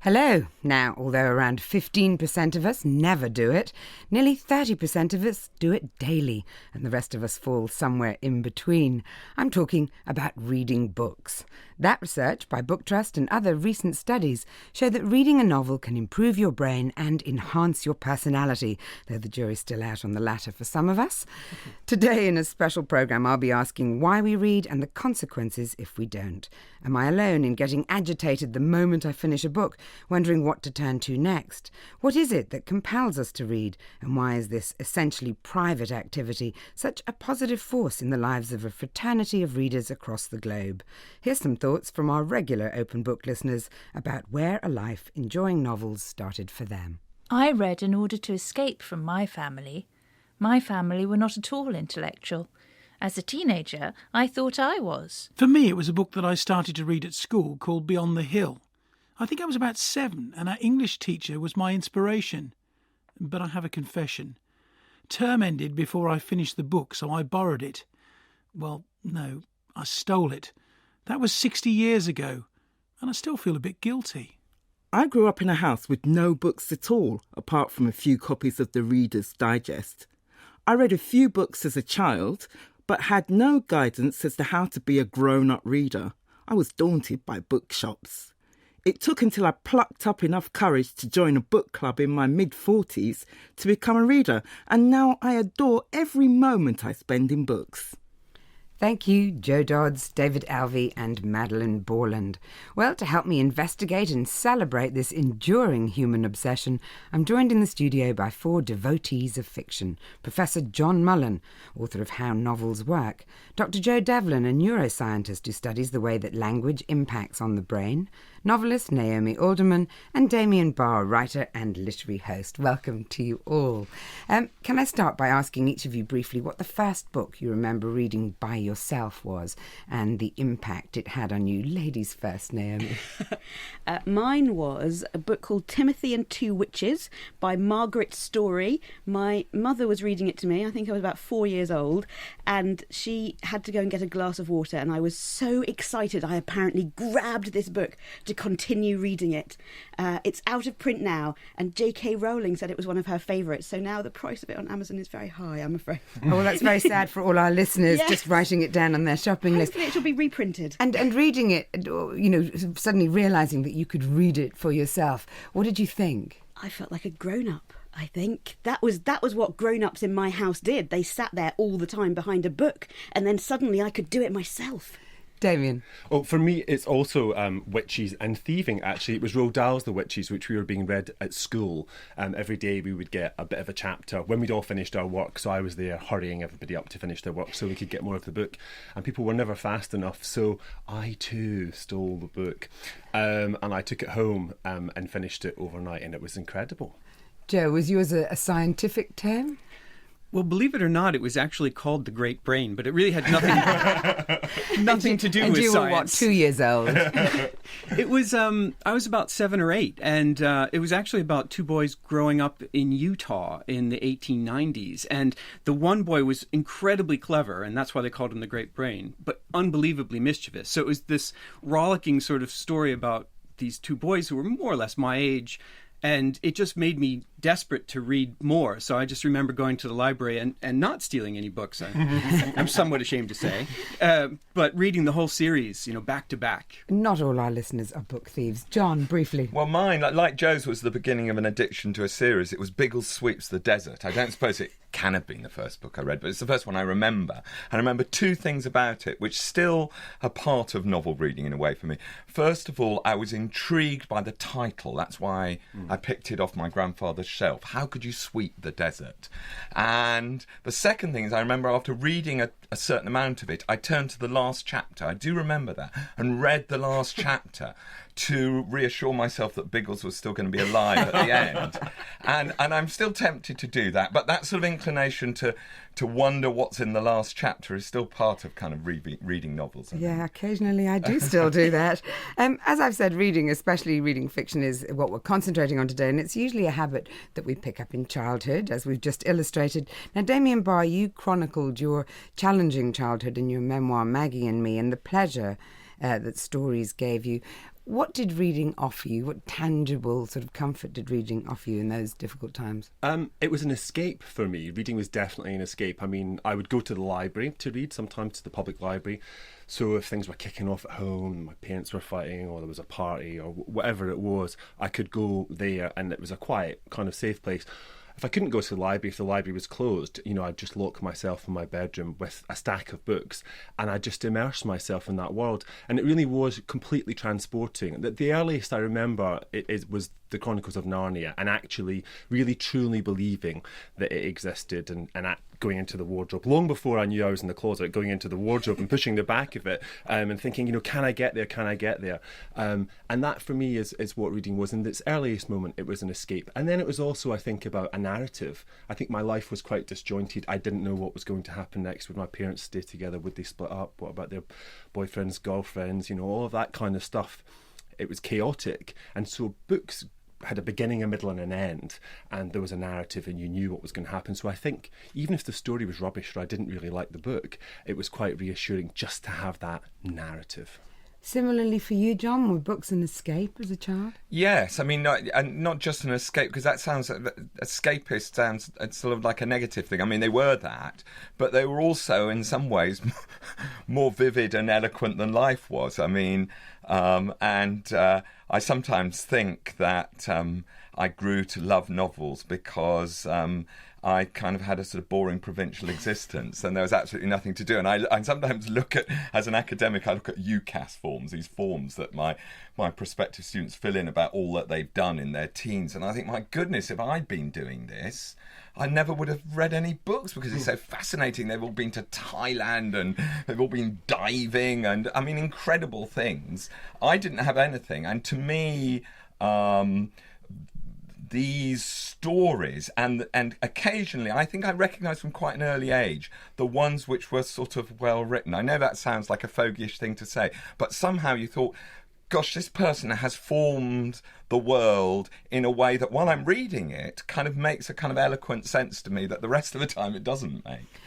Hello. Now, although around 15% of us never do it, nearly 30% of us do it daily, and the rest of us fall somewhere in between. I'm talking about reading books. That research by Book Trust and other recent studies show that reading a novel can improve your brain and enhance your personality, though the jury's still out on the latter for some of us. Today, in a special programme, I'll be asking why we read and the consequences if we don't. Am I alone in getting agitated the moment I finish a book, wondering what to turn to next? What is it that compels us to read, and why is this essentially private activity such a positive force in the lives of a fraternity of readers across the globe? Here's some thoughts from our regular Open Book listeners about where a life enjoying novels started for them. I read in order to escape from my family. My family were not at all intellectual. As a teenager, I thought I was. For me, it was a book that I started to read at school called Beyond the Hill. I think I was about 7, and our English teacher was my inspiration. But I have a confession. Term ended before I finished the book, so I borrowed it. Well, no, I stole it. That was 60 years ago, and I still feel a bit guilty. I grew up in a house with no books at all, apart from a few copies of the Reader's Digest. I read a few books as a child, but had no guidance as to how to be a grown-up reader. I was daunted by bookshops. It took until I plucked up enough courage to join a book club in my mid-40s to become a reader, and now I adore every moment I spend in books. Thank you, Joe Dodds, David Alvey and Madeline Borland. Well, to help me investigate and celebrate this enduring human obsession, I'm joined in the studio by 4 devotees of fiction. Professor John Mullen, author of How Novels Work, Dr. Joe Devlin, a neuroscientist who studies the way that language impacts on the brain, novelist Naomi Alderman, and Damien Barr, writer and literary host. Welcome to you all. Can I start by asking each of you briefly what the first book you remember reading by yourself was and the impact it had on you? Ladies first, Naomi. Mine was a book called Timothy and Two Witches by Margaret Story. My mother was reading it to me. I think I was about 4 years old, and she had to go and get a glass of water, and I was so excited I apparently grabbed this book to continue reading it. It's out of print now, and J.K. Rowling said it was one of her favourites, so now the price of it on Amazon is very high, I'm afraid. Oh, well, that's very sad for all our listeners, Yes. just writing it down on their shopping list. Hopefully it will be reprinted. And reading it, suddenly realising that you could read it for yourself. What did you think? I felt like a grown-up. I think that was what grown-ups in my house did. They sat there all the time behind a book, and then suddenly I could do it myself. Damien? Oh, for me, it's also witches and thieving, actually. It was Roald Dahl's The Witches, which we were being read at school. Every day we would get a bit of a chapter when we'd all finished our work, so I was there hurrying everybody up to finish their work so we could get more of the book. And people were never fast enough, so I too stole the book. And I took it home and finished it overnight, and it was incredible. Joe, was yours a scientific term? Well, believe it or not, it was actually called The Great Brain, but it really had nothing to do with science. And you were, what, 2 years old? It was, I was about 7 or 8, and it was actually about 2 boys growing up in Utah in the 1890s. And the one boy was incredibly clever, and that's why they called him The Great Brain, but unbelievably mischievous. So it was this rollicking sort of story about these 2 boys who were more or less my age, and it just made me desperate to read more. So I just remember going to the library and not stealing any books, I'm somewhat ashamed to say, but reading the whole series, back to back. Not all our listeners are book thieves. John, briefly. Well, mine, like Joe's, was the beginning of an addiction to a series. It was Biggle Sweeps the Desert. I don't suppose it can have been the first book I read, but it's the first one I remember. And I remember 2 things about it, which still are part of novel reading in a way for me. First of all, I was intrigued by the title. That's why I picked it off my grandfather's shelf. How could you sweep the desert? And the second thing is I remember after reading a certain amount of it, I turned to the last chapter. I do remember that. And read the last chapter to reassure myself that Biggles was still going to be alive at the end. And I'm still tempted to do that. But that sort of inclination to wonder what's in the last chapter is still part of kind of reading novels. Yeah, occasionally I do still do that. As I've said, reading, especially reading fiction, is what we're concentrating on today, and it's usually a habit that we pick up in childhood, as we've just illustrated. Now, Damien Barr, you chronicled your challenging childhood in your memoir, Maggie and Me, and the pleasure that stories gave you. What did reading offer you? What tangible sort of comfort did reading offer you in those difficult times? It was an escape for me. Reading was definitely an escape. I mean, I would go to the library to read, sometimes to the public library. So if things were kicking off at home, my parents were fighting, or there was a party, or whatever it was, I could go there, and it was a quiet, kind of safe place. If I couldn't go to the library, if the library was closed, I'd just lock myself in my bedroom with a stack of books, and I'd just immerse myself in that world. And it really was completely transporting. The earliest I remember it was the Chronicles of Narnia, and actually really truly believing that it existed, and going into the wardrobe long before I knew I was in the closet, going into the wardrobe and pushing the back of it, and thinking, can I get there? And that for me is what reading was. In its earliest moment, it was an escape. And then it was also, I think, about a narrative. I think my life was quite disjointed. I didn't know what was going to happen next. Would my parents stay together? Would they split up? What about their boyfriends, girlfriends? All of that kind of stuff. It was chaotic. And so books had a beginning, a middle and an end, and there was a narrative and you knew what was going to happen. So I think even if the story was rubbish or I didn't really like the book, it was quite reassuring just to have that narrative. Similarly for you, John, were books an escape as a child? Yes, I mean, not just an escape, because that sounds, escapist sounds sort of like a negative thing. I mean, they were that, but they were also in some ways more vivid and eloquent than life was. I mean, I sometimes think that I grew to love novels because I kind of had a sort of boring provincial existence and there was absolutely nothing to do. And I sometimes look at, as an academic, I look at UCAS forms, these forms that my prospective students fill in about all that they've done in their teens. And I think, my goodness, if I'd been doing this, I never would have read any books because it's so fascinating. They've all been to Thailand and they've all been diving and, I mean, incredible things. I didn't have anything. And to me, these stories and occasionally, I think I recognised from quite an early age, the ones which were sort of well written. I know that sounds like a fogyish thing to say, but somehow you thought, gosh, this person has formed the world in a way that while I'm reading it kind of makes a kind of eloquent sense to me that the rest of the time it doesn't make.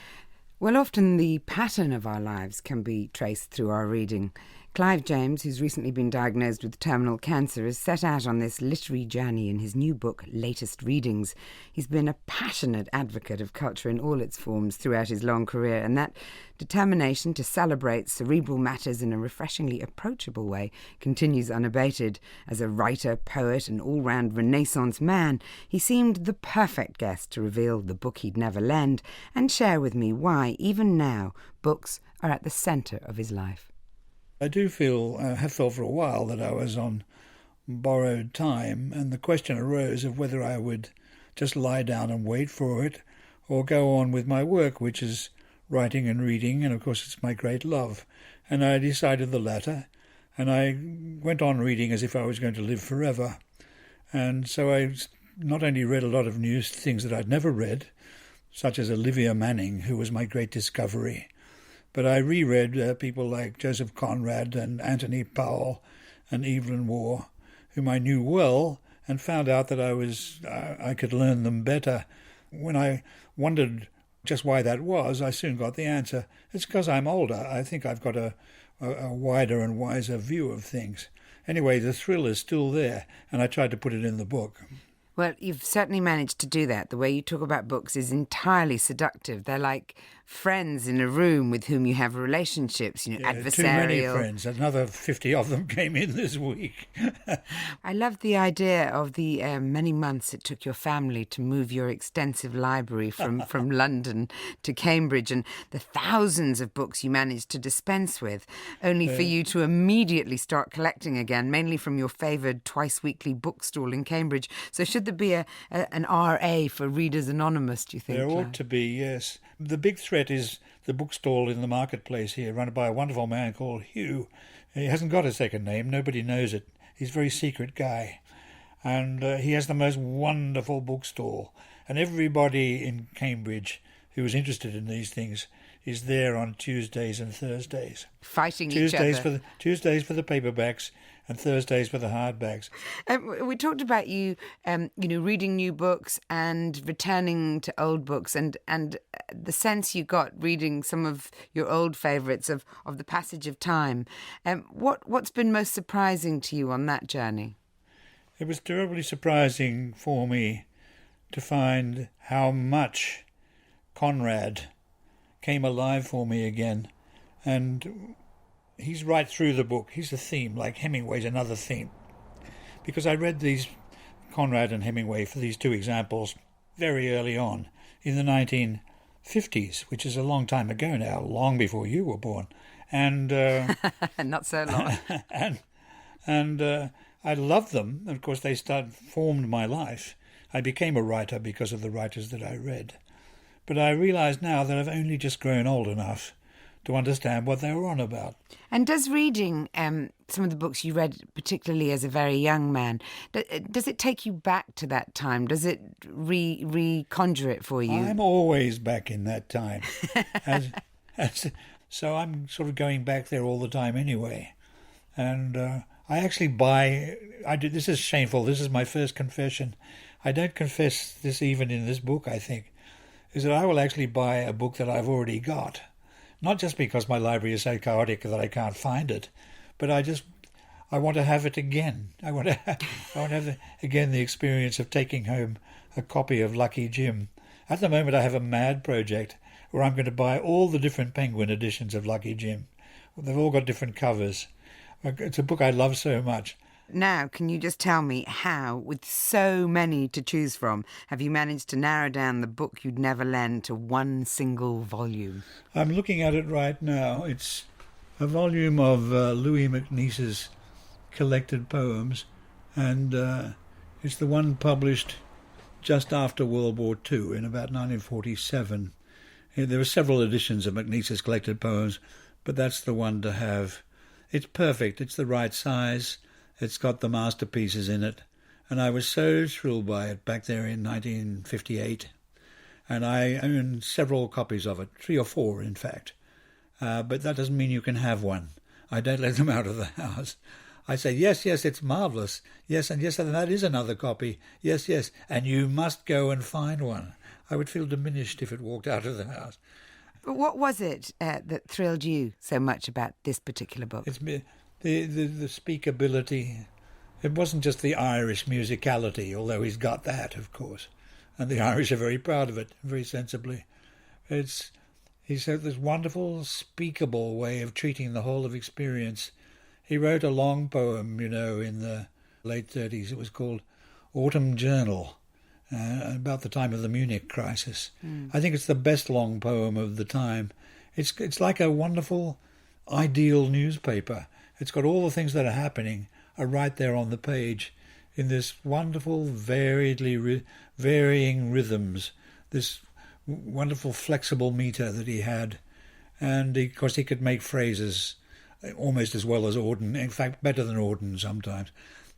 Well, often the pattern of our lives can be traced through our reading. Clive James, who's recently been diagnosed with terminal cancer, has set out on this literary journey in his new book, Latest Readings. He's been a passionate advocate of culture in all its forms throughout his long career, and that determination to celebrate cerebral matters in a refreshingly approachable way continues unabated. As a writer, poet, and all-round Renaissance man, he seemed the perfect guest to reveal the book he'd never lend and share with me why, even now, books are at the centre of his life. I do have felt for a while that I was on borrowed time, and the question arose of whether I would just lie down and wait for it or go on with my work, which is writing and reading, and of course it's my great love. And I decided the latter, and I went on reading as if I was going to live forever. And so I not only read a lot of new things that I'd never read, such as Olivia Manning, who was my great discovery, but I reread people like Joseph Conrad and Anthony Powell and Evelyn Waugh, whom I knew well, and found out that I could learn them better. When I wondered just why that was, I soon got the answer. It's because I'm older. I think I've got a wider and wiser view of things. Anyway, the thrill is still there, and I tried to put it in the book. Well, you've certainly managed to do that. The way you talk about books is entirely seductive. They're like friends in a room with whom you have relationships, adversarial. Too many friends. Another 50 of them came in this week. I love the idea of the many months it took your family to move your extensive library from London to Cambridge, and the thousands of books you managed to dispense with, only for you to immediately start collecting again, mainly from your favoured twice-weekly bookstall in Cambridge. So should there be an RA for Readers Anonymous, do you think? There ought to be, yes. The big threat is the bookstall in the marketplace here, run by a wonderful man called Hugh. He hasn't got a second name. Nobody knows it. He's a very secret guy. And he has the most wonderful bookstall. And everybody in Cambridge who is interested in these things is there on Tuesdays and Thursdays. Fighting each other. Tuesdays for the paperbacks and Thursdays for the hardbacks. We talked about you, reading new books and returning to old books, and the sense you got reading some of your old favourites of the passage of time. What's been most surprising to you on that journey? It was terribly surprising for me to find how much Conrad came alive for me again, and he's right through the book. He's a theme, like Hemingway's another theme. Because I read these, Conrad and Hemingway, for these two examples very early on in the 1950s, which is a long time ago now, long before you were born. And not so long. and I loved them. Of course, they formed my life. I became a writer because of the writers that I read. But I realise now that I've only just grown old enough to understand what they were on about. And does reading some of the books you read, particularly as a very young man, does it take you back to that time? Does it reconjure it for you? I'm always back in that time. So I'm sort of going back there all the time anyway. And I actually this is shameful, this is my first confession. I don't confess this even in this book, I think, is that I will actually buy a book that I've already got. Not just because my library is so chaotic that I can't find it, but I want to have it again. I want to have again the experience of taking home a copy of Lucky Jim. At the moment I have a mad project where I'm going to buy all the different Penguin editions of Lucky Jim. They've all got different covers. It's a book I love so much. Now, can you just tell me how, with so many to choose from, have you managed to narrow down the book you'd never lend to one single volume? I'm looking at it right now. It's a volume of Louis MacNeice's collected poems, and it's the one published just after World War II in about 1947. There were several editions of MacNeice's collected poems, but that's the one to have. It's perfect. It's the right size. It's got the masterpieces in it. And I was so thrilled by it back there in 1958. And I own several copies of it, 3 or 4 in fact. But that doesn't mean you can have one. I don't let them out of the house. I say, yes, it's marvellous. Yes, and that is another copy. Yes, and you must go and find one. I would feel diminished if it walked out of the house. But what was it that thrilled you so much about this particular book? It's the speakability. It wasn't just the Irish musicality, although he's got that, of course. And the Irish are very proud of it, very sensibly. He's had this wonderful, speakable way of treating the whole of experience. He wrote a long poem, in the late 30s. It was called Autumn Journal, about the time of the Munich crisis. I think it's the best long poem of the time. It's like a wonderful, ideal newspaper. It's got all the things that are happening are right there on the page in this wonderful, varying rhythms, this wonderful flexible meter that he had. And of course he could make phrases almost as well as Auden, in fact better than Auden sometimes.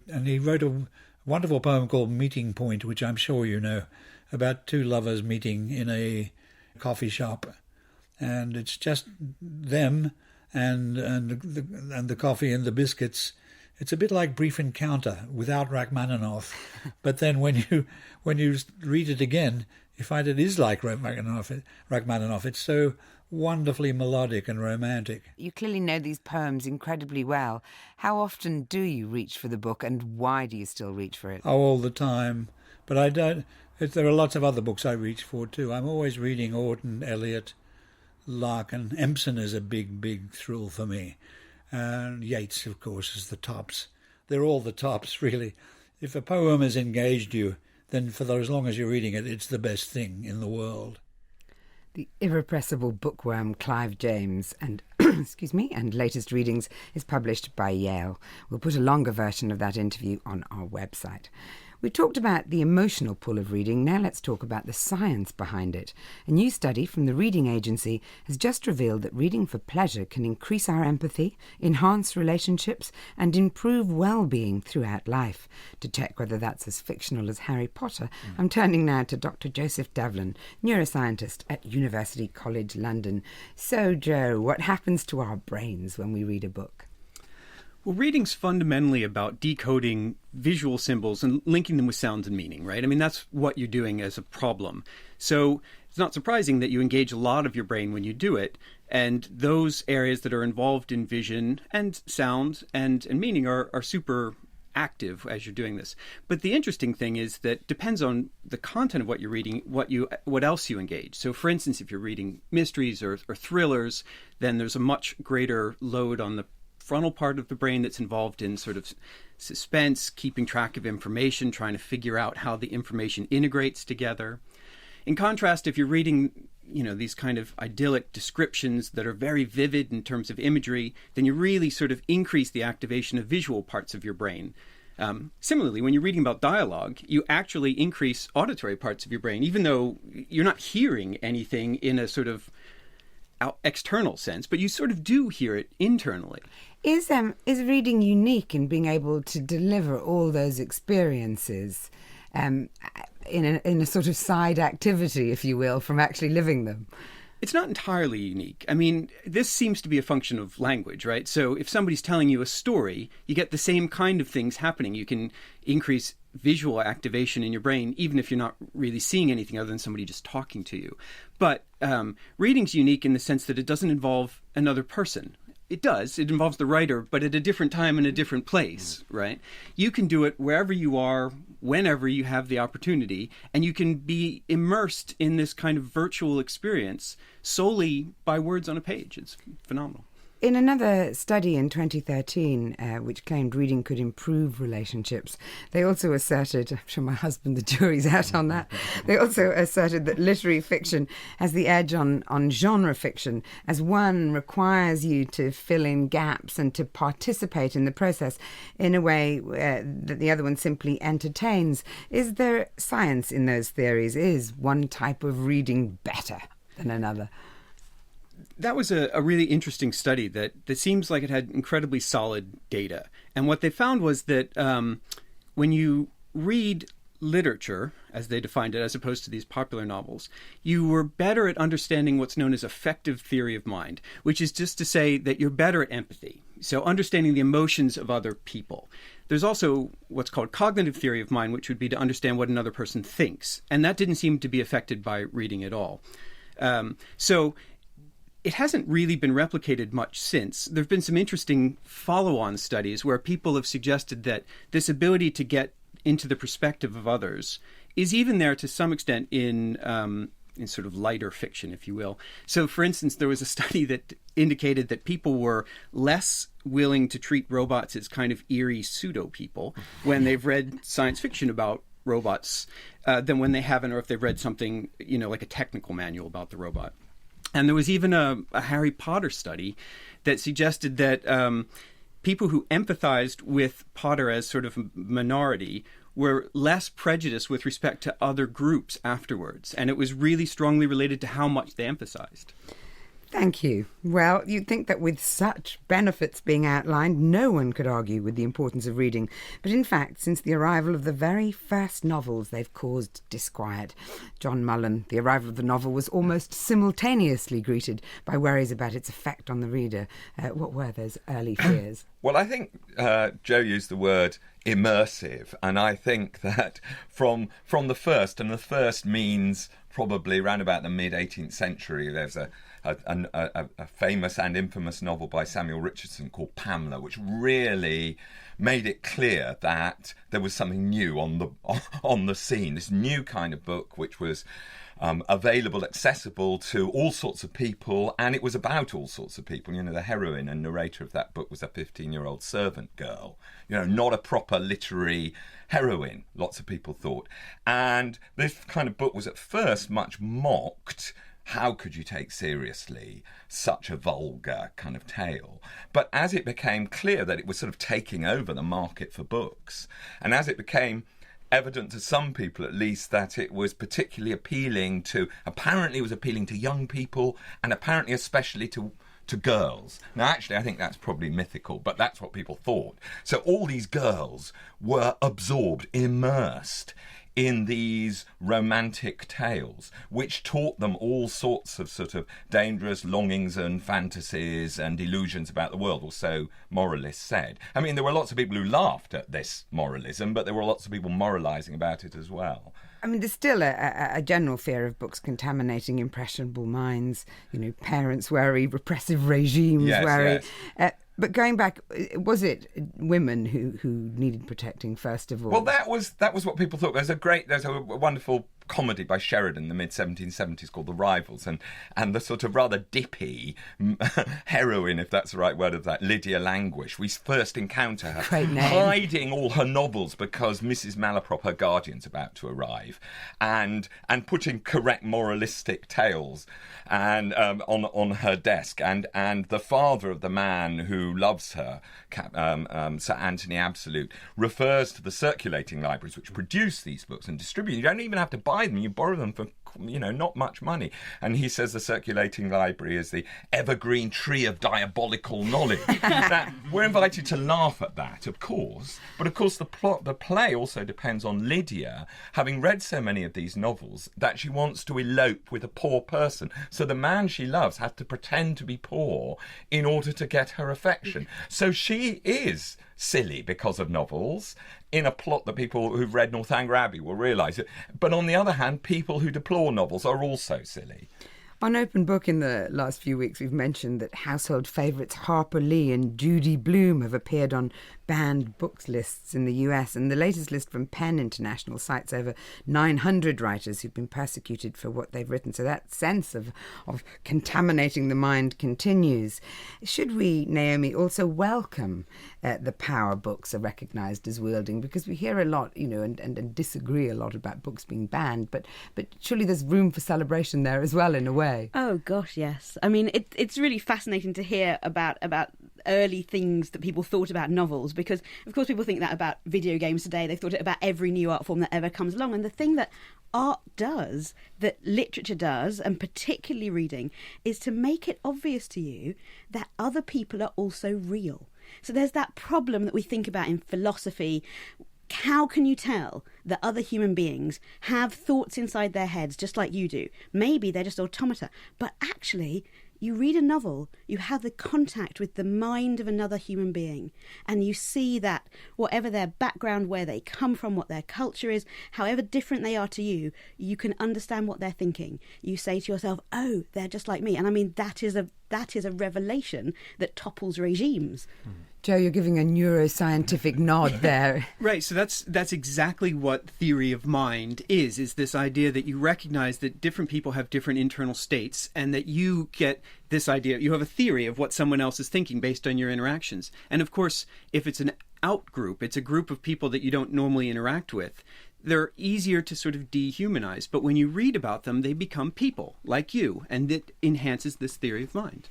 And he wrote a wonderful poem called Meeting Point, which I'm sure you know, about 2 lovers meeting in a coffee shop. And it's just them and the coffee and the biscuits. It's a bit like Brief Encounter without Rachmaninoff. But then when you read it again, you find it is like Rachmaninoff. It's so wonderfully melodic and romantic. You clearly know these poems incredibly well. How often do you reach for the book, and why do you still reach for it? Oh, all the time. But I don't. There are lots of other books I reach for too. I'm always reading Auden, Eliot, Larkin. Empson is a big thrill for me. And Yeats, of course, is the tops. They're all the tops, really. If a poem has engaged you, then for as long as you're reading it, it's the best thing in the world. The irrepressible bookworm Clive James and and latest readings is published by Yale. We'll put a longer version of that interview on our website. We talked about the emotional pull of reading. Now let's talk about the science behind it. A new study from the Reading Agency has just revealed that reading for pleasure can increase our empathy, enhance relationships, and improve well-being throughout life. To check whether that's as fictional as Harry Potter, I'm turning now to Dr. Joseph Devlin, neuroscientist at University College London. So, Joe, what happens to our brains when we read a book? Well, reading's fundamentally about decoding visual symbols and linking them with sounds and meaning, right? I mean, that's what you're doing as a problem. So it's not surprising that you engage a lot of your brain when you do it. And those areas that are involved in vision and sound and meaning are super active as you're doing this. But the interesting thing is that depends on the content of what you're reading, what else you engage. So for instance, if you're reading mysteries or thrillers, then there's a much greater load on the frontal part of the brain that's involved in sort of suspense, keeping track of information, trying to figure out how the information integrates together. In contrast, if you're reading, these kind of idyllic descriptions that are very vivid in terms of imagery, then you really sort of increase the activation of visual parts of your brain. Similarly, when you're reading about dialogue, you actually increase auditory parts of your brain, even though you're not hearing anything in a sort of external sense, but you sort of do hear it internally. Is reading unique in being able to deliver all those experiences in a sort of side activity, if you will, from actually living them? It's not entirely unique. I mean, this seems to be a function of language, right? So if somebody's telling you a story, you get the same kind of things happening. You can increase visual activation in your brain, even if you're not really seeing anything other than somebody just talking to you. But reading's unique in the sense that it doesn't involve another person. It does. It involves the writer, but at a different time in a different place, right? You can do it wherever you are, whenever you have the opportunity, and you can be immersed in this kind of virtual experience solely by words on a page. It's phenomenal. In another study in 2013, which claimed reading could improve relationships, they also asserted, I'm sure my husband, the jury's out on that, they also asserted that literary fiction has the edge on genre fiction, as one requires you to fill in gaps and to participate in the process in a way that the other one simply entertains. Is there science in those theories? Is one type of reading better than another? That was a really interesting study that seems like it had incredibly solid data. And what they found was that when you read literature, as they defined it, as opposed to these popular novels, you were better at understanding what's known as affective theory of mind, which is just to say that you're better at empathy. So understanding the emotions of other people. There's also what's called cognitive theory of mind, which would be to understand what another person thinks. And that didn't seem to be affected by reading at all. So it hasn't really been replicated much since. There have been some interesting follow-on studies where people have suggested that this ability to get into the perspective of others is even there to some extent in sort of lighter fiction, if you will. So, for instance, there was a study that indicated that people were less willing to treat robots as kind of eerie pseudo-people when they've read science fiction about robots than when they haven't, or if they've read something, like a technical manual about the robot. And there was even a Harry Potter study that suggested that people who empathized with Potter as sort of a minority were less prejudiced with respect to other groups afterwards. And it was really strongly related to how much they emphasized. Thank you. Well, you'd think that with such benefits being outlined, no one could argue with the importance of reading. But in fact, since the arrival of the very first novels, they've caused disquiet. John Mullen, the arrival of the novel was almost simultaneously greeted by worries about its effect on the reader. What were those early fears? Well, I think Joe used the word immersive, and I think that from the first, and the first means probably around about the mid-18th century, there's a famous and infamous novel by Samuel Richardson called Pamela, which really made it clear that there was something new on the scene. This new kind of book, which was available, accessible to all sorts of people, and it was about all sorts of people. The heroine and narrator of that book was a 15-year-old servant girl. Not a proper literary heroine, lots of people thought. And this kind of book was at first much mocked. How could you take seriously such a vulgar kind of tale? But as it became clear that it was sort of taking over the market for books, and as it became evident to some people at least that it was particularly appealing to young people, and apparently especially to girls. Now, actually, I think that's probably mythical, but that's what people thought. So all these girls were absorbed, immersed in these romantic tales, which taught them all sorts of sort of dangerous longings and fantasies and illusions about the world, or so moralists said. I mean, there were lots of people who laughed at this moralism, but there were lots of people moralising about it as well. I mean, there's still a general fear of books contaminating impressionable minds. You know, parents worry, repressive regimes worry. Yes. But going back, was it women who needed protecting first of all? Well, that was what people thought. There's a wonderful comedy by Sheridan in the mid-1770s called The Rivals, and the sort of rather dippy heroine, if that's the right word of that, Lydia Languish. We first encounter her hiding all her novels because Mrs. Malaprop, her guardian's about to arrive, and putting correct moralistic tales and on her desk, and the father of the man who loves her, Sir Anthony Absolute, refers to the circulating libraries which produce these books and distribute. You don't even have to buy them, you borrow them for not much money. And he says the circulating library is the evergreen tree of diabolical knowledge. Now, we're invited to laugh at that, of course, but of course the play also depends on Lydia having read so many of these novels that she wants to elope with a poor person, so the man she loves has to pretend to be poor in order to get her affection. So she is silly because of novels, in a plot that people who've read Northanger Abbey will realise it. But on the other hand, people who deplore novels are also silly. On Open Book in the last few weeks, we've mentioned that household favourites Harper Lee and Judy Blume have appeared on banned books lists in the US, and the latest list from Penn International cites over 900 writers who've been persecuted for what they've written. So that sense of contaminating the mind continues. Should we, Naomi, also welcome the power books are recognised as wielding? Because we hear a lot, and disagree a lot about books being banned, but surely there's room for celebration there as well, in a way. Oh gosh, yes. I mean, it's really fascinating to hear about early things that people thought about novels, because of course people think that about video games today. They've thought it about every new art form that ever comes along. And the thing that art does, that literature does, and particularly reading, is to make it obvious to you that other people are also real. So there's that problem that we think about in philosophy. How can you tell that other human beings have thoughts inside their heads just like you do? Maybe they're just automata, but actually you read a novel, you have the contact with the mind of another human being, and you see that whatever their background, where they come from, what their culture is, however different they are to you, you can understand what they're thinking. You say to yourself, oh, they're just like me. And I mean, that is a revelation that topples regimes. Joe, you're giving a neuroscientific nod there. Right, so that's exactly what theory of mind is this idea that you recognize that different people have different internal states, and that you get this idea, you have a theory of what someone else is thinking based on your interactions. And of course, if it's an out group, it's a group of people that you don't normally interact with, they're easier to sort of dehumanize. But when you read about them, they become people like you, and it enhances this theory of mind.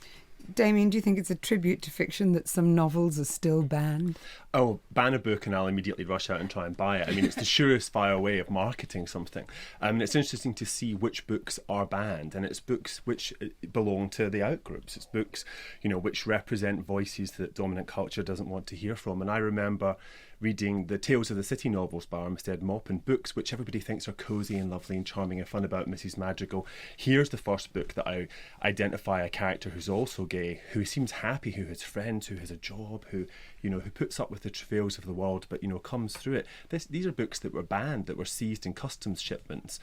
Damien, do you think it's a tribute to fiction that some novels are still banned? Oh, ban a book and I'll immediately rush out and try and buy it. I mean, it's the surest vile way of marketing something. It's interesting to see which books are banned, and it's books which belong to the outgroups. It's books, which represent voices that dominant culture doesn't want to hear from. And I remember reading the Tales of the City novels by Armistead Maupin, books which everybody thinks are cosy and lovely and charming and fun about Mrs. Madrigal. Here's the first book that I identify a character who's also gay, who seems happy, who has friends, who has a job, who puts up with the travails of the world, but comes through it. These are books that were banned, that were seized in customs shipments.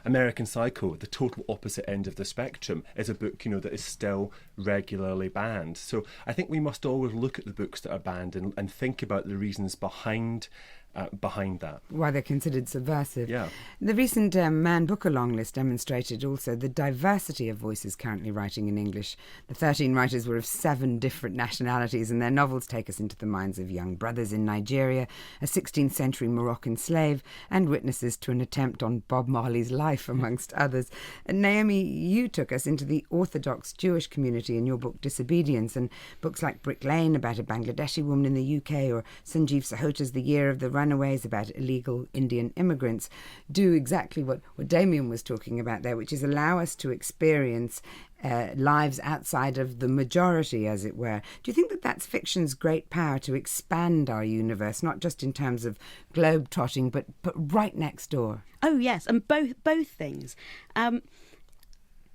American Psycho, the total opposite end of the spectrum, is a book that is still regularly banned. So I think we must always look at the books that are banned and think about the reasons behind that. Why they're considered subversive. Yeah. The recent Man Booker long list demonstrated also the diversity of voices currently writing in English. The 13 writers were of 7 different nationalities, and their novels take us into the minds of young brothers in Nigeria, a 16th century Moroccan slave, and witnesses to an attempt on Bob Marley's life, amongst others. And Naomi, you took us into the Orthodox Jewish community in your book Disobedience, and books like Brick Lane about a Bangladeshi woman in the UK, or Sanjeev Sahot's The Year of the Runaways about illegal Indian immigrants do exactly what Damien was talking about there, which is allow us to experience lives outside of the majority, as it were. Do you think that that's fiction's great power to expand our universe, not just in terms of globe-trotting, but right next door? Oh, yes, and both things.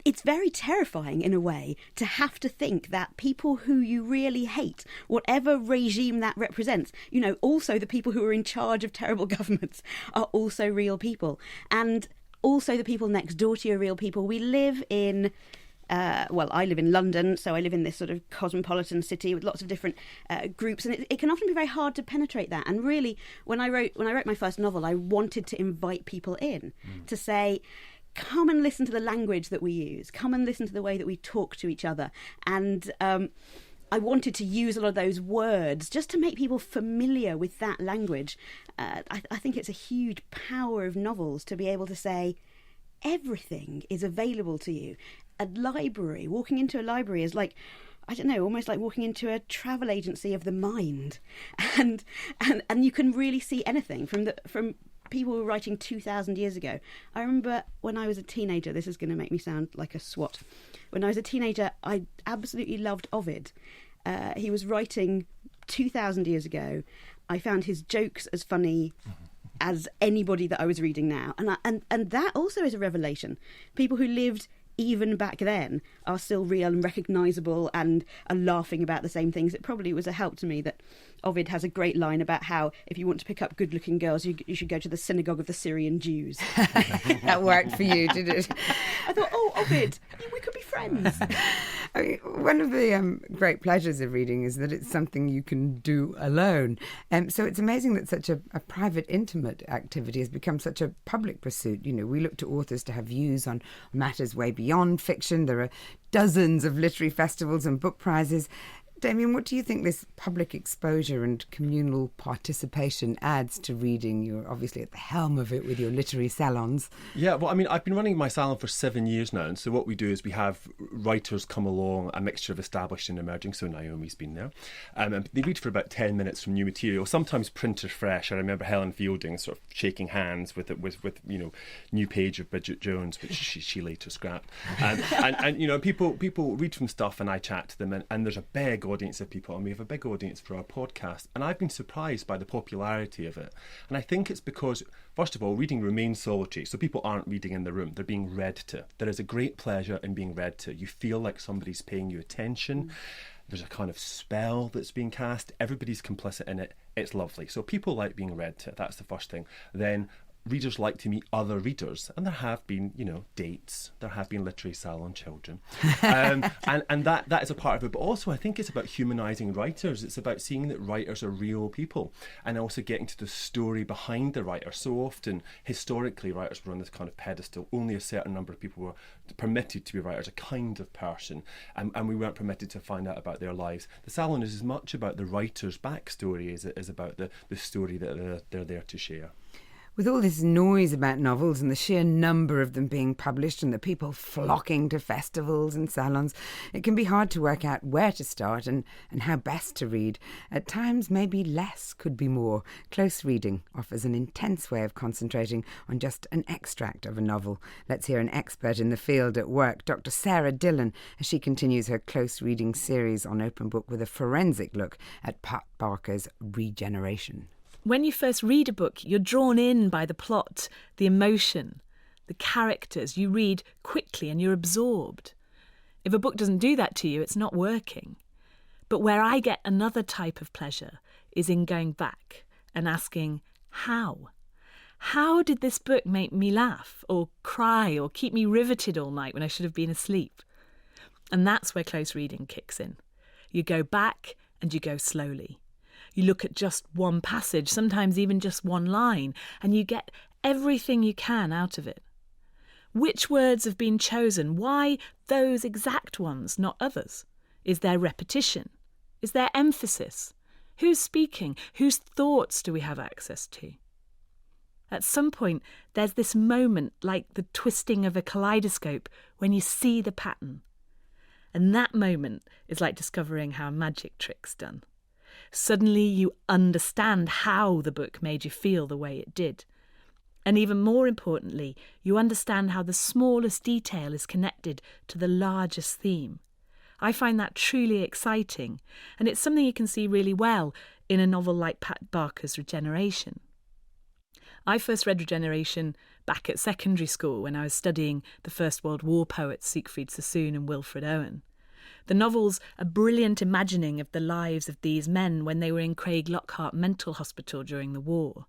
It's very terrifying in a way to have to think that people who you really hate, whatever regime that represents, also the people who are in charge of terrible governments are also real people. And also the people next door to you are real people. We live in... I live in London, so I live in this sort of cosmopolitan city with lots of different groups, and it can often be very hard to penetrate that. And really, when I wrote my first novel, I wanted to invite people in to say, come and listen to the language that we use, come and listen to the way that we talk to each other. And I wanted to use a lot of those words just to make people familiar with that language. I think it's a huge power of novels to be able to say, everything is available to you. A library, walking into a library is like, I don't know, almost like walking into a travel agency of the mind, and you can really see anything from people who were writing 2,000 years ago. I remember when I was a teenager, this is going to make me sound like a swot. When I was a teenager, I absolutely loved Ovid. He was writing 2,000 years ago. I found his jokes as funny as anybody that I was reading now, and that also is a revelation. People who lived even back then are still real and recognisable and are laughing about the same things. It probably was a help to me that Ovid has a great line about how if you want to pick up good-looking girls, you should go to the synagogue of the Syrian Jews. That worked for you, did it? I thought, Ovid, we could be friends. I mean, one of the great pleasures of reading is that it's something you can do alone. So it's amazing that such a private, intimate activity has become such a public pursuit. We look to authors to have views on matters way beyond fiction. There are dozens of literary festivals and book prizes. Damien, what do you think this public exposure and communal participation adds to reading? You're obviously at the helm of it with your literary salons. Yeah, well, I mean, I've been running my salon for 7 years now, and so what we do is we have writers come along, a mixture of established and emerging, so Naomi's been there, and they read for about 10 minutes from new material, sometimes printer fresh. I remember Helen Fielding sort of shaking hands with new page of Bridget Jones, which she later scrapped. And people read from stuff, and I chat to them, and there's a big audience of people, and we have a big audience for our podcast, and I've been surprised by the popularity of it. And I think it's because, first of all, reading remains solitary, so people aren't reading in the room, they're being read to. There is a great pleasure in being read to. You feel like somebody's paying you attention. There's a kind of spell that's being cast. Everybody's complicit in it. It's lovely. So people like being read to. That's the first thing. Then readers like to meet other readers, and there have been, dates. There have been literary salon children, and that is a part of it. But also, I think it's about humanising writers. It's about seeing that writers are real people, and also getting to the story behind the writer. So often, historically, writers were on this kind of pedestal. Only a certain number of people were permitted to be writers, a kind of person, and we weren't permitted to find out about their lives. The salon is as much about the writer's backstory as it is about the story that they're there to share. With all this noise about novels and the sheer number of them being published and the people flocking to festivals and salons, it can be hard to work out where to start and how best to read. At times, maybe less could be more. Close reading offers an intense way of concentrating on just an extract of a novel. Let's hear an expert in the field at work, Dr. Sarah Dillon, as she continues her close reading series on Open Book with a forensic look at Pat Barker's Regeneration. When you first read a book, you're drawn in by the plot, the emotion, the characters. You read quickly and you're absorbed. If a book doesn't do that to you, it's not working. But where I get another type of pleasure is in going back and asking, how? How did this book make me laugh or cry or keep me riveted all night when I should have been asleep? And that's where close reading kicks in. You go back and you go slowly. You look at just one passage, sometimes even just one line, and you get everything you can out of it. Which words have been chosen? Why those exact ones, not others? Is there repetition? Is there emphasis? Who's speaking? Whose thoughts do we have access to? At some point, there's this moment like the twisting of a kaleidoscope when you see the pattern. And that moment is like discovering how a magic trick's done. Suddenly you understand how the book made you feel the way it did. And even more importantly, you understand how the smallest detail is connected to the largest theme. I find that truly exciting, and it's something you can see really well in a novel like Pat Barker's Regeneration. I first read Regeneration back at secondary school when I was studying the First World War poets Siegfried Sassoon and Wilfred Owen. The novel's a brilliant imagining of the lives of these men when they were in Craig Lockhart Mental Hospital during the war.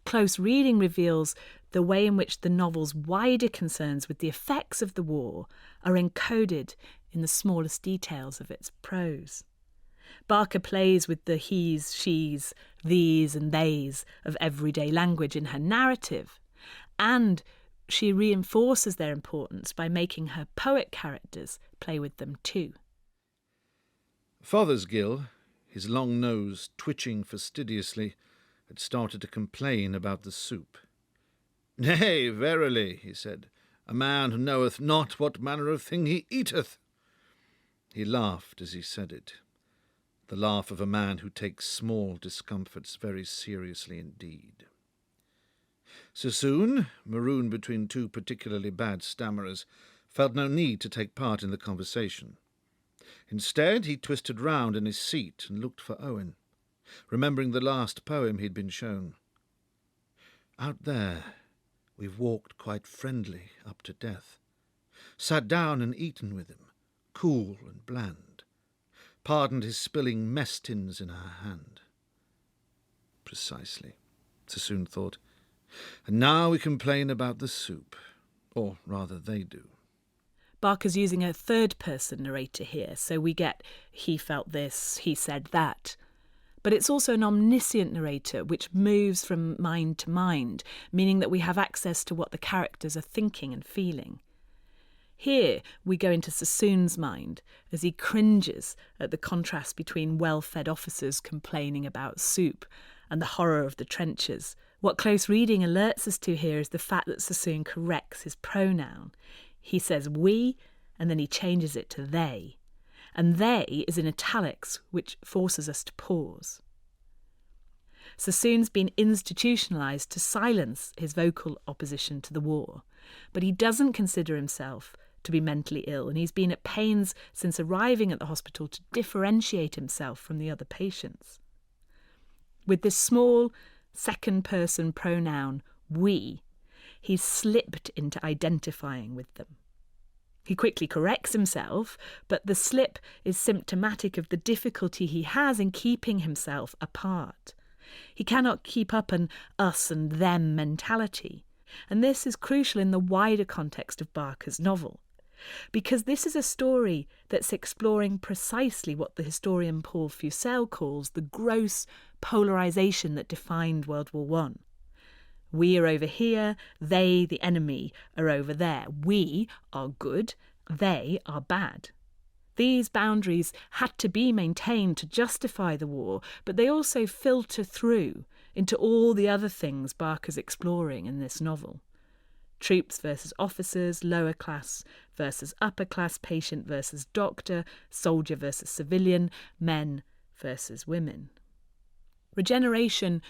Close reading reveals the way in which the novel's wider concerns with the effects of the war are encoded in the smallest details of its prose. Barker plays with the he's, she's, these and theys of everyday language in her narrative, and she reinforces their importance by making her poet characters play with them too. Fothergill, his long nose twitching fastidiously, had started to complain about the soup. "Nay, verily," he said, "a man who knoweth not what manner of thing he eateth." He laughed as he said it, the laugh of a man who takes small discomforts very seriously indeed. Sassoon, marooned between two particularly bad stammerers, felt no need to take part in the conversation. Instead, he twisted round in his seat and looked for Owen, remembering the last poem he'd been shown. "Out there, we've walked quite friendly up to death, sat down and eaten with him, cool and bland, pardoned his spilling mess tins in our hand." Precisely, Sassoon thought. And now we complain about the soup, or rather they do. Barker's using a third-person narrator here, so we get he felt this, he said that. But it's also an omniscient narrator which moves from mind to mind, meaning that we have access to what the characters are thinking and feeling. Here we go into Sassoon's mind as he cringes at the contrast between well-fed officers complaining about soup and the horror of the trenches. What close reading alerts us to here is the fact that Sassoon corrects his pronoun. He says we, and then he changes it to they. And they is in italics, which forces us to pause. Sassoon's been institutionalised to silence his vocal opposition to the war, but he doesn't consider himself to be mentally ill, and he's been at pains since arriving at the hospital to differentiate himself from the other patients. With this small second-person pronoun, we, he's slipped into identifying with them. He quickly corrects himself, but the slip is symptomatic of the difficulty he has in keeping himself apart. He cannot keep up an us and them mentality, and this is crucial in the wider context of Barker's novel, because this is a story that's exploring precisely what the historian Paul Fussell calls the gross polarisation that defined World War I. We are over here, they, the enemy, are over there. We are good, they are bad. These boundaries had to be maintained to justify the war, but they also filter through into all the other things Barker's exploring in this novel. Troops versus officers, lower class versus upper class, patient versus doctor, soldier versus civilian, men versus women. Regeneration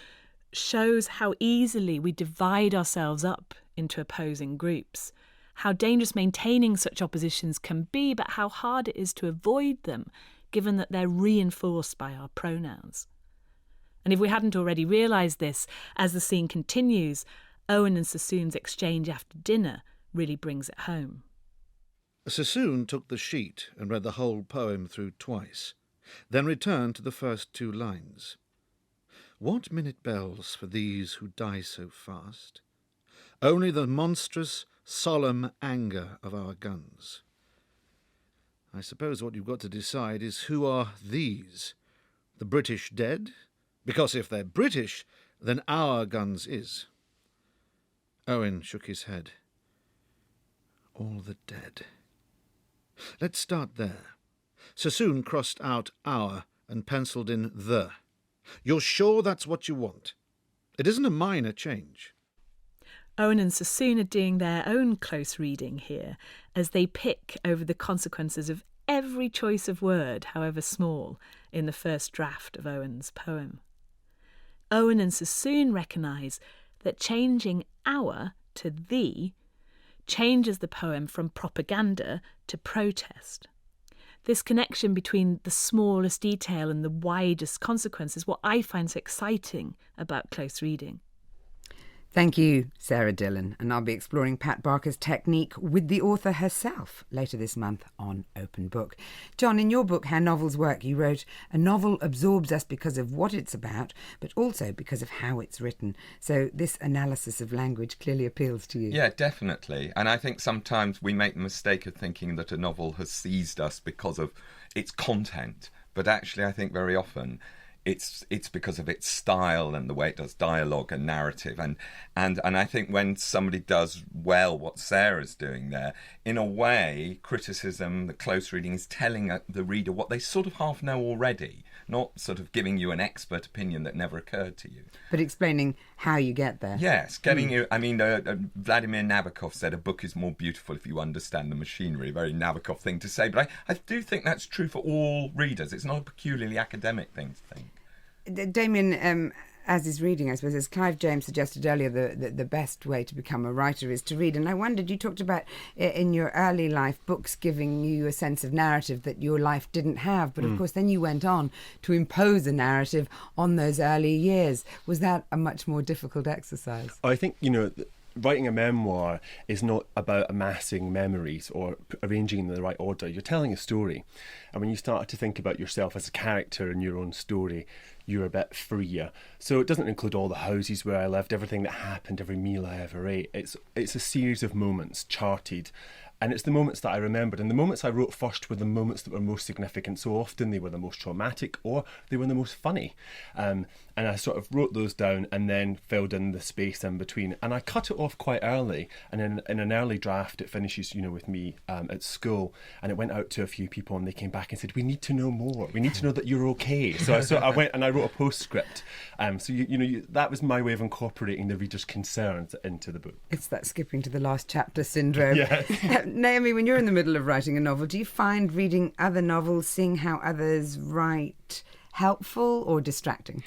shows how easily we divide ourselves up into opposing groups, how dangerous maintaining such oppositions can be, but how hard it is to avoid them, given that they're reinforced by our pronouns. And if we hadn't already realised this, as the scene continues, Owen and Sassoon's exchange after dinner really brings it home. Sassoon took the sheet and read the whole poem through twice, then returned to the first two lines. What minute bells for these who die so fast? Only the monstrous, solemn anger of our guns. I suppose what you've got to decide is who are these? The British dead? Because if they're British, then our guns is. Owen shook his head. All the dead. Let's start there. Sassoon crossed out our and pencilled in the. You're sure that's what you want? It isn't a minor change. Owen and Sassoon are doing their own close reading here as they pick over the consequences of every choice of word, however small, in the first draft of Owen's poem. Owen and Sassoon recognise that changing our to thee changes the poem from propaganda to protest. This connection between the smallest detail and the widest consequence is what I find so exciting about close reading. Thank you, Sarah Dillon, and I'll be exploring Pat Barker's technique with the author herself later this month on Open Book. John, in your book, How Novels Work, you wrote, a novel absorbs us because of what it's about, but also because of how it's written. So this analysis of language clearly appeals to you. Yeah, definitely. And I think sometimes we make the mistake of thinking that a novel has seized us because of its content, but actually I think very often it's because of its style and the way it does dialogue and narrative, and I think when somebody does well what Sarah's doing there, in a way, criticism, the close reading, is telling the reader what they sort of half know already, not sort of giving you an expert opinion that never occurred to you, but explaining how you get there. Yes, getting you. I mean, Vladimir Nabokov said a book is more beautiful if you understand the machinery. A very Nabokov thing to say, but I do think that's true for all readers. It's not a peculiarly academic thing to think. Damien, as is reading, I suppose, as Clive James suggested earlier, the best way to become a writer is to read. And I wondered, you talked about in your early life books giving you a sense of narrative that your life didn't have. But of course, then you went on to impose a narrative on those early years. Was that a much more difficult exercise? I think, writing a memoir is not about amassing memories or arranging in the right order. You're telling a story. And when you start to think about yourself as a character in your own story, you're a bit freer. So it doesn't include all the houses where I lived, everything that happened, every meal I ever ate. It's a series of moments charted. And it's the moments that I remembered. And the moments I wrote first were the moments that were most significant. So often they were the most traumatic or they were the most funny. And I sort of wrote those down and then filled in the space in between. And I cut it off quite early. And in an early draft, it finishes, with me at school. And it went out to a few people and they came back and said, we need to know more. We need to know that you're okay. So I went and I wrote a postscript. So, that was my way of incorporating the reader's concerns into the book. It's that skipping to the last chapter syndrome. Yes. Naomi, when you're in the middle of writing a novel, do you find reading other novels, seeing how others write, helpful or distracting?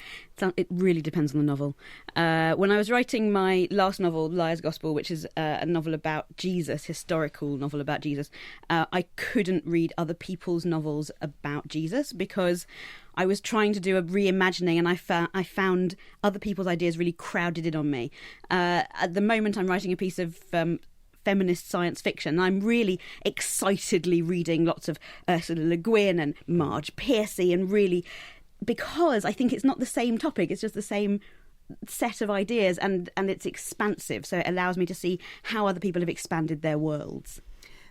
It really depends on the novel. When I was writing my last novel, Liar's Gospel, which is a novel about Jesus, historical novel about Jesus, I couldn't read other people's novels about Jesus because I was trying to do a reimagining and I found other people's ideas really crowded in on me. At the moment, I'm writing a piece of feminist science fiction. I'm really excitedly reading lots of Ursula Le Guin and Marge Piercy, and really, because I think it's not the same topic, it's just the same set of ideas, and it's expansive, so it allows me to see how other people have expanded their worlds.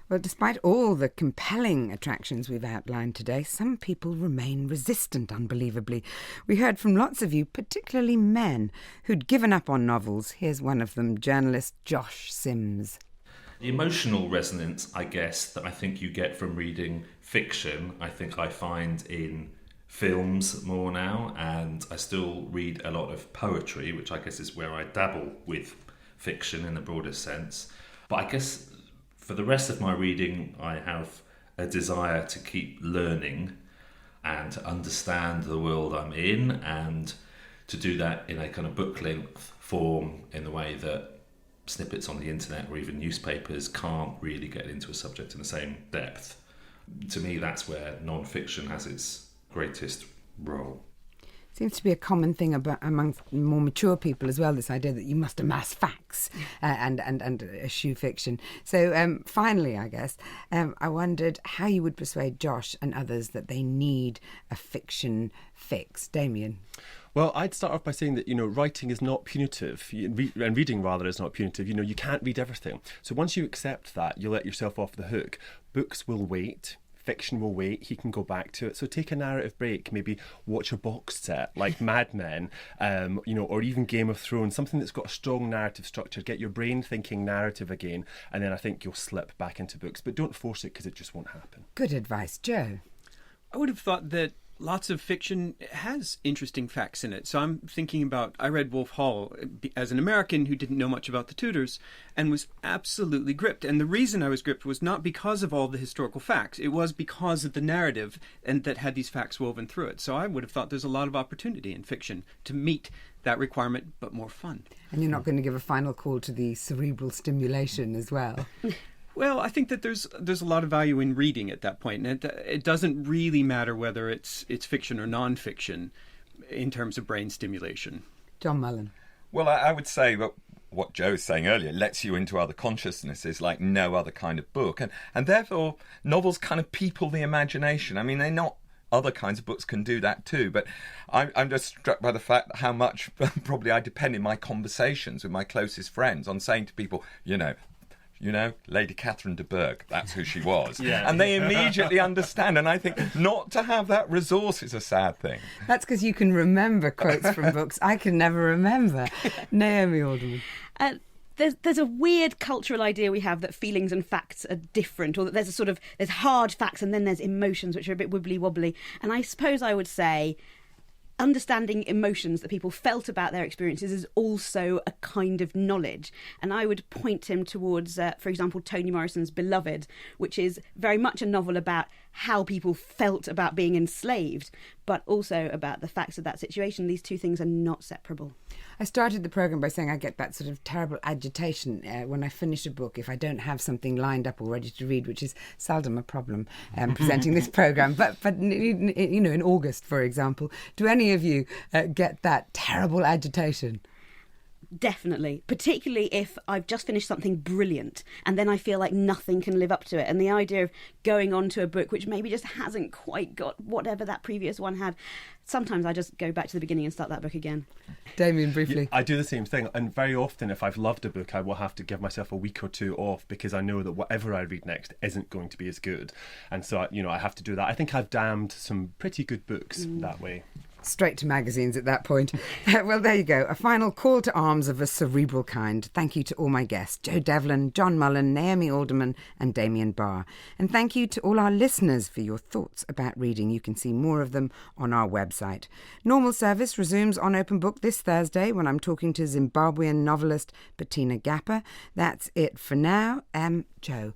Well, despite all the compelling attractions we've outlined today, some people remain resistant, unbelievably. We heard from lots of you, particularly men, who'd given up on novels. Here's one of them, journalist Josh Sims. The emotional resonance, I guess, that I think you get from reading fiction, I think I find in films more now, and I still read a lot of poetry, which I guess is where I dabble with fiction in the broadest sense. But I guess for the rest of my reading, I have a desire to keep learning and to understand the world I'm in, and to do that in a kind of book-length form in the way that snippets on the internet or even newspapers can't really get into a subject in the same depth. To me, that's where non-fiction has its greatest role. Seems to be a common thing among more mature people as well, this idea that you must amass facts and eschew fiction. So finally, I guess, I wondered how you would persuade Josh and others that they need a fiction fix. Damien? Well, I'd start off by saying that, writing is not punitive, and reading rather is not punitive. You can't read everything. So once you accept that, you let yourself off the hook. Books will wait. Fiction will wait. He can go back to it. So take a narrative break. Maybe watch a box set like Mad Men, or even Game of Thrones. Something that's got a strong narrative structure. Get your brain thinking narrative again, and then I think you'll slip back into books. But don't force it because it just won't happen. Good advice, Joe. I would have thought that lots of fiction has interesting facts in it. So I'm thinking about, I read Wolf Hall as an American who didn't know much about the Tudors and was absolutely gripped. And the reason I was gripped was not because of all the historical facts. It was because of the narrative and that had these facts woven through it. So I would have thought there's a lot of opportunity in fiction to meet that requirement, but more fun. And you're not going to give a final call to the cerebral stimulation as well? Well, I think that there's a lot of value in reading at that point, and it doesn't really matter whether it's fiction or non-fiction in terms of brain stimulation. John Mullen. Well, I would say that what Joe was saying earlier lets you into other consciousnesses like no other kind of book, and therefore novels kind of people the imagination. I mean, they're not. Other kinds of books can do that too, but I'm just struck by the fact how much probably I depend in my conversations with my closest friends on saying to people, you know, Lady Catherine de Bourgh, that's who she was. And they immediately understand. And I think not to have that resource is a sad thing. That's because you can remember quotes from books. I can never remember. Naomi Alderman. There's a weird cultural idea we have that feelings and facts are different, or that there's hard facts and then there's emotions which are a bit wibbly wobbly. And I suppose I would say understanding emotions that people felt about their experiences is also a kind of knowledge. And I would point him towards, for example, Toni Morrison's Beloved, which is very much a novel about how people felt about being enslaved, but also about the facts of that situation. These two things are not separable. I started the programme by saying I get that sort of terrible agitation when I finish a book if I don't have something lined up or ready to read, which is seldom a problem presenting this programme. But you know, in August, for example, do any of you get that terrible agitation? Definitely, particularly if I've just finished something brilliant and then I feel like nothing can live up to it. And the idea of going on to a book which maybe just hasn't quite got whatever that previous one had, sometimes I just go back to the beginning and start that book again. Damien, briefly. Yeah, I do the same thing. And very often, if I've loved a book, I will have to give myself a week or two off because I know that whatever I read next isn't going to be as good. And so, I have to do that. I think I've damned some pretty good books that way. Straight to magazines at that point. Well, there you go. A final call to arms of a cerebral kind. Thank you to all my guests, Joe Devlin, John Mullen, Naomi Alderman and Damien Barr. And thank you to all our listeners for your thoughts about reading. You can see more of them on our website. Normal service resumes on Open Book this Thursday when I'm talking to Zimbabwean novelist Bettina Gapper. That's it for now. Joe.